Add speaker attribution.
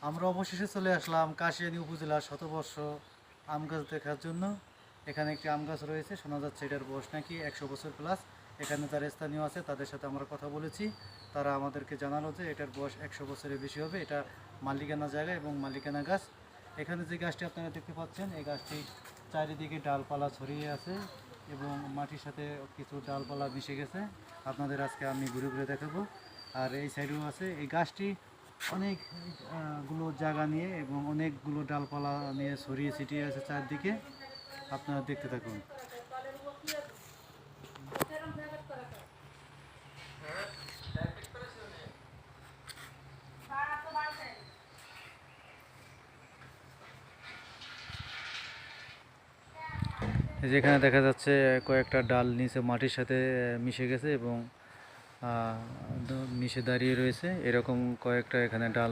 Speaker 1: আমরা অবশেষে চলে আসলাম কাশিয়ানী উপজেলার শতবর্ষ আম গাছ দেখার জন্য। এখানে একটি আম গাছ রয়েছে, শোনা যাচ্ছে এটার বয়স নাকি 100 বছর প্লাস। এখানে যারা স্থানীয় আছে তাদের সাথে আমরা কথা বলেছি, তারা আমাদেরকে জানালো যে এটার বয়স 100 বছরের বেশি হবে। এটা মালিকানা জায়গা এবং মালিকানা গাছ। এখানে যে গাছটি আপনারা দেখতে পাচ্ছেন, এই গাছটি চারিদিকে ডালপালা ছড়িয়ে আছে এবং মাটির সাথে কিছু ডালপালা মিশে গেছে। আপনাদের আজকে আমি ঘুরে ঘুরে দেখাবো। আর এই সাইডেও আছে। এই গাছটি অনেকগুলো জায়গা নিয়ে এবং অনেকগুলো ডালপালা নিয়ে ছড়িয়ে ছিটিয়ে আছে চারদিকে। আপনারা দেখতে থাকুন। যেখানে দেখা যাচ্ছে কয়েকটা ডাল নিচে মাটির সাথে মিশে গেছে এবং মিশে দাঁড়িয়ে রয়েছে, এরকম কয়েকটা এখানে ডাল